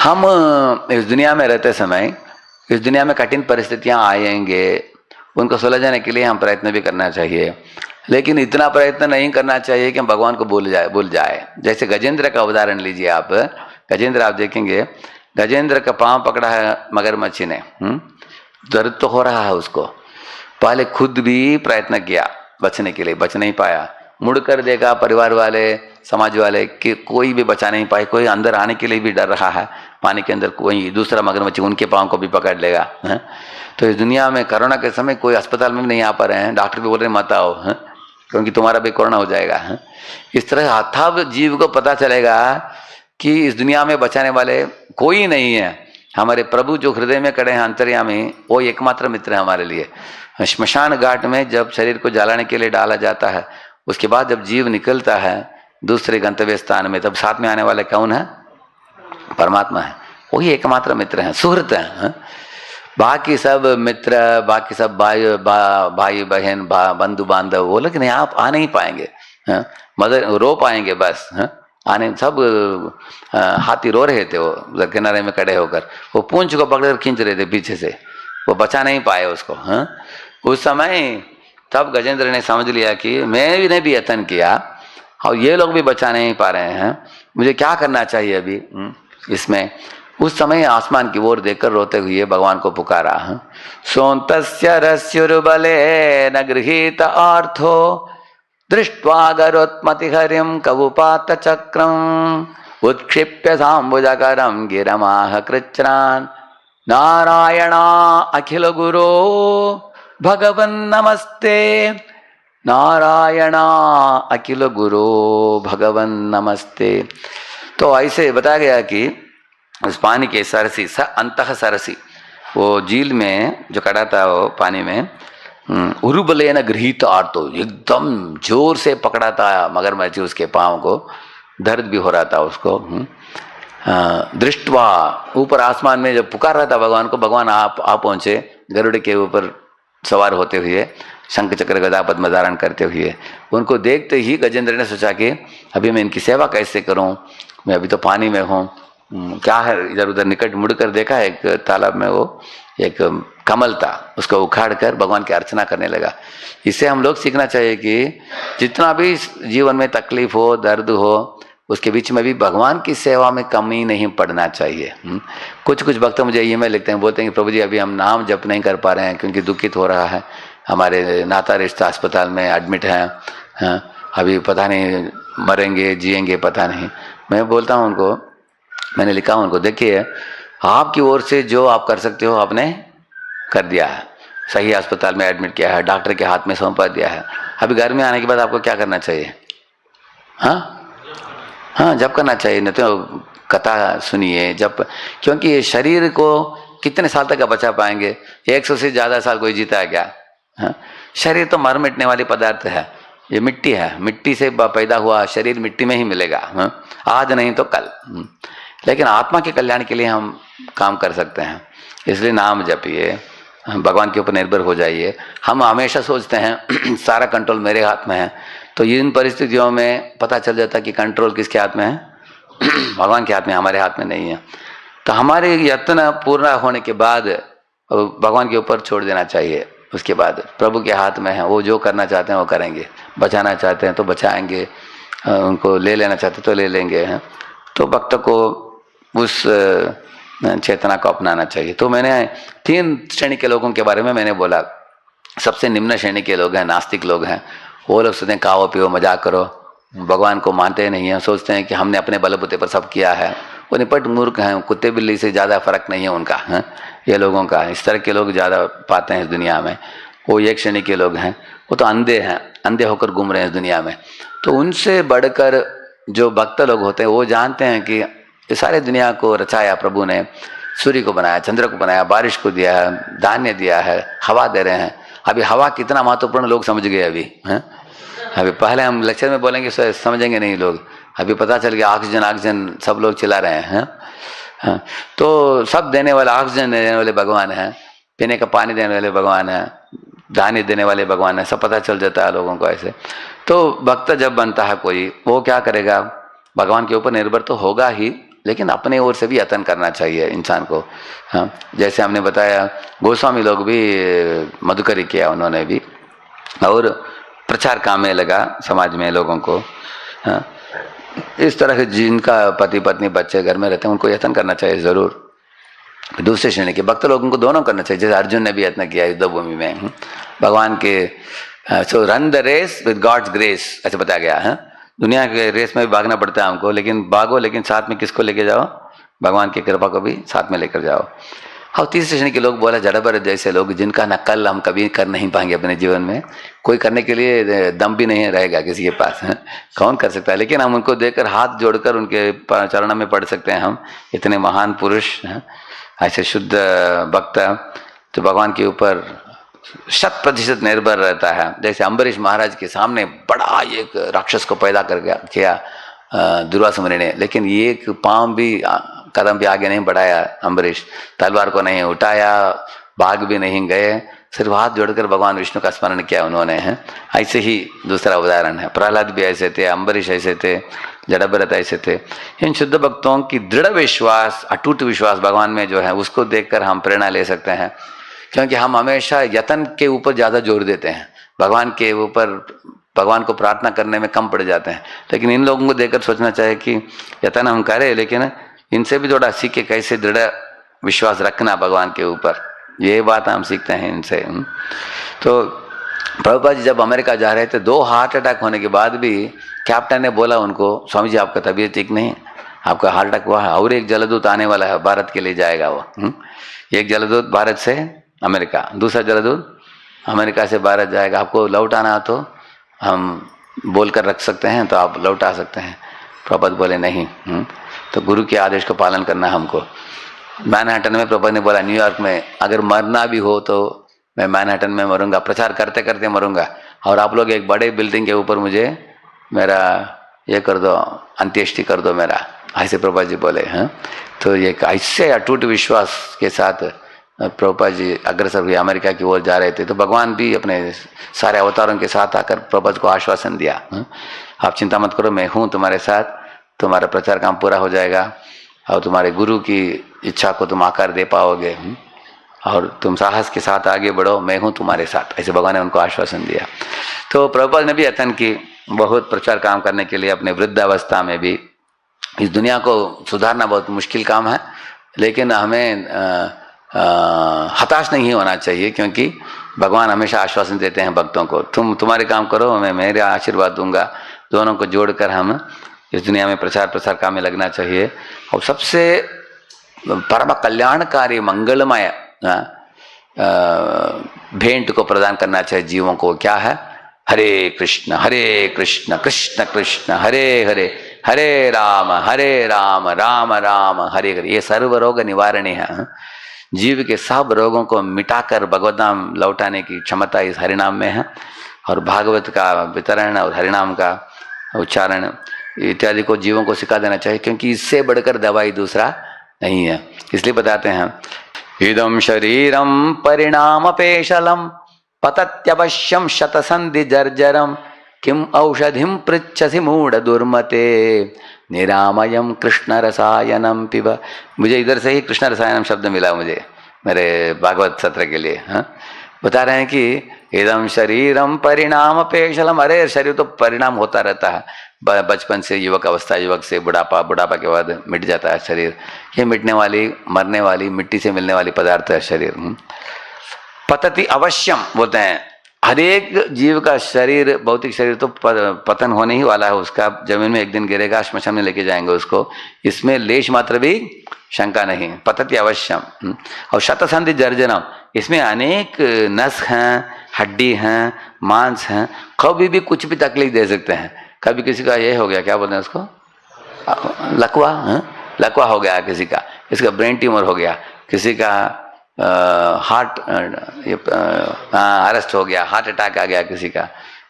हम इस दुनिया में रहते समय इस दुनिया में कठिन परिस्थितियां आएंगे, उनको सुलझाने के लिए हम प्रयत्न भी करना चाहिए, लेकिन इतना प्रयत्न नहीं करना चाहिए कि हम भगवान को भूल जाए। जैसे गजेंद्र का उदाहरण लीजिए आप। गजेंद्र आप देखेंगे, गजेंद्र का पांव पकड़ा है मगरमच्छ ने, दर्द तो हो रहा है उसको। पहले खुद भी प्रयत्न किया बचने के लिए, बच नहीं पाया। मुड़कर देखा परिवार वाले, समाज वाले कि कोई भी बचा नहीं पाए, कोई अंदर आने के लिए भी डर रहा है, पानी के अंदर कोई दूसरा मगरमच्छ उनके पाँव को भी पकड़ लेगा। तो इस दुनिया में कोरोना के समय कोई अस्पताल में भी नहीं आ पा रहे हैं, डॉक्टर भी बोल रहे हैं मत आओ, क्योंकि तुम्हारा भी कोरोना हो जाएगा। इस तरह अथाव जीव को पता चलेगा कि इस दुनिया में बचाने वाले कोई नहीं है। हमारे प्रभु जो हृदय में खड़े हैं अंतर्यामी, वो एकमात्र मित्र है हमारे लिए। श्मशान घाट में जब शरीर को जलाने के लिए डाला जाता है, उसके बाद जब जीव निकलता है दूसरे गंतव्य स्थान में, तब साथ में आने वाले कौन है? परमात्मा है, वही एकमात्र मित्र हैं, सुहृत हैं। बाकी सब मित्र, बाकी सब भाई बहन, बंधु बांधव, वो लोग नहीं, आप आ नहीं पाएंगे। मदर रो पाएंगे बस, आने सब। हाथी रो रहे थे वो किनारे में खड़े होकर, वो पूंछ को पकड़कर खींच रहे थे पीछे से, वो बचा नहीं पाए उसको। उस समय तब गजेंद्र ने समझ लिया कि मैंने भी यत्न किया और ये लोग भी बचा नहीं पा रहे हैं, मुझे क्या करना चाहिए अभी इसमें। उस समय आसमान की ओर देखकर रोते हुए भगवान को पुकारा। सोन्तस्य रस्युर्बले न गृहीत आर्थो दृष्ट्वा गरोत्मति हरिम कवुपात चक्रम उत्क्षिप्य साम्बुजकरम गिरमाह कृच्छ्रान नारायणा अखिल गुरो भगवन् नमस्ते। नारायणा अखिल गुरो भगवन् नमस्ते। तो ऐसे बताया गया कि उस पानी के सरसी अंतः सरसी, वो झील में जो खड़ा था वो पानी में, उरुबले न गृहीत आर्तो, एकदम जोर से पकड़ा था मगरमच्छ उसके पाँव को, दर्द भी हो रहा था उसको। दृष्टवा, ऊपर आसमान में जब पुकार रहा था भगवान को, भगवान आप पहुँचे गरुड़ के ऊपर सवार होते हुए, शंख चक्र गदा पद्म धारण करते हुए। उनको देखते ही गजेंद्र ने सोचा कि अभी मैं इनकी सेवा कैसे करूं, मैं अभी तो पानी में हूँ, क्या है। इधर उधर निकट मुड़कर देखा, एक तालाब में वो एक कमल था, उसको उखाड़ कर भगवान की अर्चना करने लगा। इससे हम लोग सीखना चाहिए कि जितना भी जीवन में तकलीफ हो, दर्द हो, उसके बीच में भी भगवान की सेवा में कमी नहीं पड़ना चाहिए। कुछ भक्त मुझे ईमेल लिखते हैं, बोलते हैं कि प्रभु जी अभी हम नाम जप नहीं कर पा रहे हैं क्योंकि दुखित हो रहा है, हमारे नाता रिश्ता अस्पताल में एडमिट हैं, अभी पता नहीं मरेंगे जिएंगे पता नहीं। मैं बोलता हूँ उनको, मैंने लिखा उनको, देखिए आपकी ओर से जो आप कर सकते हो आपने कर दिया है, सही अस्पताल में एडमिट किया है, डॉक्टर के हाथ में सौंपा दिया है। अभी घर में आने के बाद आपको क्या करना चाहिए? हाँ, जब करना चाहिए, नहीं तो कथा सुनिए जब, क्योंकि ये शरीर को कितने साल तक बचा पाएंगे? 100 से ज़्यादा साल कोई जीता है क्या? शरीर तो मर मिटने वाली पदार्थ है, ये मिट्टी है, मिट्टी से पैदा हुआ शरीर मिट्टी में ही मिलेगा, आज नहीं तो कल। लेकिन आत्मा के कल्याण के लिए हम काम कर सकते हैं, इसलिए नाम जपिए, भगवान के ऊपर निर्भर हो जाइए। हम हमेशा सोचते हैं सारा कंट्रोल मेरे हाथ में है, तो इन परिस्थितियों में पता चल जाता कि कंट्रोल किसके हाथ में है? भगवान के हाथ में, हमारे हाथ में नहीं है। तो हमारे यत्न पूर्ण होने के बाद भगवान के ऊपर छोड़ देना चाहिए। उसके बाद प्रभु के हाथ में है, वो जो करना चाहते हैं वो करेंगे, बचाना चाहते हैं तो बचाएंगे, उनको ले लेना चाहते तो ले लेंगे। तो भक्त को उस चेतना को अपनाना चाहिए। तो मैंने 3 श्रेणी के लोगों के बारे में मैंने बोला। सबसे निम्न श्रेणी के लोग हैं, नास्तिक लोग हैं। वो लोग सोचते हैं खाओ पियो मजाक करो, भगवान को मानते नहीं हैं, सोचते हैं कि हमने अपने बलबूते पर सब किया है। वो निपट मूर्ख हैं, कुत्ते बिल्ली से ज़्यादा फर्क नहीं है उनका, ये लोगों का। इस तरह के लोग ज़्यादा पाते हैं इस दुनिया में। वो एक श्रेणी के लोग हैं, वो तो अंधे हैं, अंधे होकर घूम रहे हैं इस दुनिया में। तो उनसे बढ़कर जो भक्त लोग होते हैं वो जानते हैं कि ये सारे दुनिया को रचाया प्रभु ने, सूर्य को बनाया, चंद्र को बनाया, बारिश को दिया है, धान्य दिया है, हवा दे रहे हैं। अभी हवा कितना महत्वपूर्ण लोग समझ गए अभी, अभी पहले हम लेक्चर में बोलेंगे समझेंगे नहीं लोग, अभी पता चल गया ऑक्सीजन सब लोग चिल्ला रहे हैं। तो सब देने वाले, ऑक्सीजन देने वाले भगवान हैं, पीने का पानी देने वाले भगवान हैं, धान्य देने वाले भगवान हैं, सब पता चल जाता है लोगों को ऐसे। तो भक्त जब बनता है कोई, वो क्या करेगा? भगवान के ऊपर निर्भर तो होगा ही, लेकिन अपने ओर से भी यत्न करना चाहिए इंसान को। हाँ, जैसे हमने बताया गोस्वामी लोग भी मधुकरी किया उन्होंने भी, और प्रचार काम में लगा समाज में लोगों को। हाँ, इस तरह के जिनका पति पत्नी बच्चे घर में रहते हैं उनको यत्न करना चाहिए ज़रूर। दूसरे श्रेणी के भक्त लोगों को दोनों करना चाहिए, जैसे अर्जुन ने भी यत्न किया युद्ध भूमि में भगवान के। So run the race with God's grace, ऐसे बताया गया है। दुनिया के रेस में भी भागना पड़ता है हमको, लेकिन भागो, लेकिन साथ में किसको लेके जाओ? भगवान की कृपा को भी साथ में लेकर जाओ। और तीसरे श्रेणी के लोग बोला जड़बर जैसे लोग, जिनका नकल हम कभी कर नहीं पाएंगे अपने जीवन में, कोई करने के लिए दम भी नहीं रहेगा किसी के पास है? कौन कर सकता है? लेकिन हम उनको देखकर हाथ जोड़कर उनके चरणों में पढ़ सकते हैं, हम इतने महान पुरुष हैं, ऐसे शुद्ध भक्त जो भगवान के ऊपर 100% निर्भर रहता है। जैसे अम्बरीश महाराज के सामने बड़ा एक राक्षस को पैदा कर किया दुर्वासा मुनि ने, लेकिन एक पांव भी कदम भी आगे नहीं बढ़ाया अम्बरीश, तलवार को नहीं उठाया, भाग भी नहीं गए, सिर्फ हाथ जोड़कर भगवान विष्णु का स्मरण किया उन्होंने है। ऐसे ही दूसरा उदाहरण है, प्रहलाद भी ऐसे थे, अम्बरीश ऐसे थे, जड़भरत ऐसे थे। इन शुद्ध भक्तों की दृढ़ विश्वास, अटूट विश्वास भगवान में जो है, उसको देखकर हम प्रेरणा ले सकते हैं, क्योंकि हम हमेशा यत्न के ऊपर ज़्यादा जोर देते हैं, भगवान के ऊपर भगवान को प्रार्थना करने में कम पड़ जाते हैं। लेकिन इन लोगों को देखकर सोचना चाहिए कि यत्न हम करें, लेकिन इनसे भी थोड़ा सीखे कैसे दृढ़ विश्वास रखना भगवान के ऊपर, ये बात हम सीखते हैं इनसे। तो प्रभुपाद जी जब अमेरिका जा रहे थे, 2 हार्ट अटैक होने के बाद भी कैप्टन ने बोला उनको, स्वामी जी आपका तबीयत ठीक नहीं, आपका हार्ट अटैक हुआ है, और एक जलदूत आने वाला है, भारत के लिए जाएगा वो। एक जलदूत भारत से अमेरिका, दूसरा जलदूत अमेरिका से भारत जाएगा, आपको लौट आना तो हम बोल कर रख सकते हैं, तो आप लौट आ सकते हैं। प्रभुपाद बोले नहीं, तो गुरु के आदेश को पालन करना हमको। मैनहट्टन में प्रभुपाद ने बोला, न्यूयॉर्क में अगर मरना भी हो तो मैं मैनहट्टन में मरूंगा, प्रचार करते करते मरूंगा, और आप लोग एक बड़े बिल्डिंग के ऊपर मुझे मेरा ये कर दो, अंत्येष्टि कर दो मेरा, ऐसे प्रभुपाद जी बोले हैं। तो ये ऐसे अटूट विश्वास के साथ प्रभुपाद जी अग्रसर हुए, अमेरिका की ओर जा रहे थे। तो भगवान भी अपने सारे अवतारों के साथ आकर प्रभुपाद को आश्वासन दिया, आप चिंता मत करो, मैं हूँ तुम्हारे साथ, तुम्हारा प्रचार काम पूरा हो जाएगा, और तुम्हारे गुरु की इच्छा को तुम आकार दे पाओगे, और तुम साहस के साथ आगे बढ़ो, मैं हूँ तुम्हारे साथ, ऐसे भगवान ने उनको आश्वासन दिया। तो प्रभुपाद ने भी यत्न की बहुत प्रचार काम करने के लिए, अपने वृद्धावस्था में भी। इस दुनिया को सुधारना बहुत मुश्किल काम है, लेकिन हमें हताश नहीं होना चाहिए, क्योंकि भगवान हमेशा आश्वासन देते हैं भक्तों को, तुम्हारे काम करो, मैं मेरे आशीर्वाद दूंगा। दोनों को जोड़कर हम इस दुनिया में प्रचार काम में लगना चाहिए, और सबसे परम कल्याणकारी मंगलमय भेंट को प्रदान करना चाहिए जीवों को। क्या है? हरे कृष्ण कृष्ण कृष्ण हरे हरे, हरे राम राम राम हरे हरे। ये सर्व रोग निवारणी है। जीव के सब रोगों को मिटाकर भगवत नाम लौटाने की क्षमता इस हरिनाम में है, और भागवत का वितरण और हरिनाम का उच्चारण इत्यादि को जीवों को सिखा देना चाहिए, क्योंकि इससे बढ़कर दवाई दूसरा नहीं है। इसलिए बताते हैं, इदं शरीरम परिणाम पेशलम पतत्यवश्यम शतसंधि जर्जरम किम औषधिम पृच्छसि मूढ़ दुर्मते निरामयम कृष्ण रसायनम पिब। मुझे इधर से ही कृष्ण रसायनम शब्द मिला मुझे मेरे भागवत सत्र के लिए। बता रहे हैं कि इदम शरीरम परिणाम पेशलम, अरे शरीर तो परिणाम होता रहता है, बचपन से युवक अवस्था, युवक से बुढ़ापा, बुढ़ापा के बाद मिट जाता है शरीर। ये मिटने वाली, मरने वाली, मिट्टी से मिलने वाली पदार्थ है शरीर। पतति अवश्यम बोलते हैं, हर एक जीव का शरीर, भौतिक शरीर तो पतन होने ही वाला है उसका, जमीन में एक दिन गिरेगा, श्मशान में लेके जाएंगे उसको, इसमें लेश मात्र भी शंका नहीं। पतति अवश्यम। और शतसंधि जर्जनम, इसमें अनेक नस हैं, हड्डी हैं, मांस हैं, कभी भी कुछ भी तकलीफ दे सकते हैं। कभी किसी का ये हो गया, क्या बोलते हैं उसको, लकवा, लकवा हो गया किसी का, किसी का ब्रेन ट्यूमर हो गया, किसी का हार्ट अरेस्ट हो गया, हार्ट अटैक आ गया किसी का,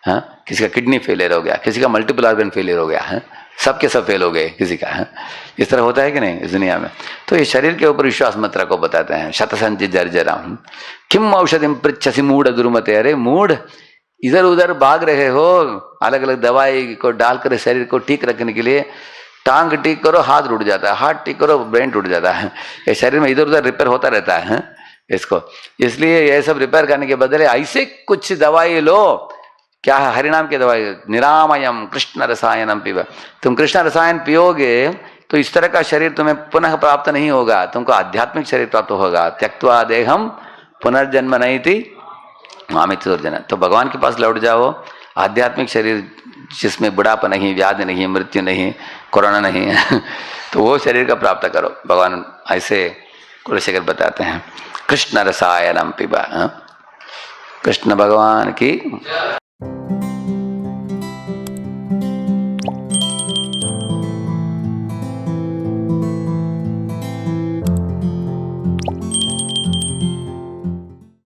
किसी का किडनी फेलियर हो गया, किसी का मल्टीपल ऑर्गन फेलियर हो गया, सबके सब फेल हो गए किसी का। इस तरह होता है कि नहीं इस दुनिया में। तो ये शरीर के ऊपर विश्वास मत रखो, बताते हैं। शतसंधि जर्जरम किम औषधिम पृच्छसि मूढ़ दुर्मते। अरे मूढ़, इधर उधर भाग रहे हो, अलग अलग दवाई को डालकर शरीर को ठीक रखने के लिए टांग ठीक करो हाथ टूट जाता है, हाथ ठीक करो ब्रेन टूट जाता है। ये शरीर में इधर उधर रिपेयर होता रहता है इसको। इसलिए ये सब रिपेयर करने के बदले ऐसे कुछ दवाई लो। क्या है? हरिनाम की दवाई, निरामयम कृष्ण रसायनम पीवा। तुम कृष्ण रसायन पियोगे तो इस तरह का शरीर तुम्हें पुनः प्राप्त नहीं होगा, तुमको आध्यात्मिक शरीर प्राप्त होगा। त्यक्त्वा देहम पुनर्जन्म नहीं थी मामित अर्जुन। तो भगवान के पास लौट जाओ, आध्यात्मिक शरीर जिसमें बुढ़ापा नहीं, व्याधि नहीं, मृत्यु नहीं, कोरोना नहीं है तो वो शरीर का प्राप्त करो। भगवान ऐसे कुलशेखर बताते हैं। कृष्ण रसायनम पिबा। कृष्ण भगवान की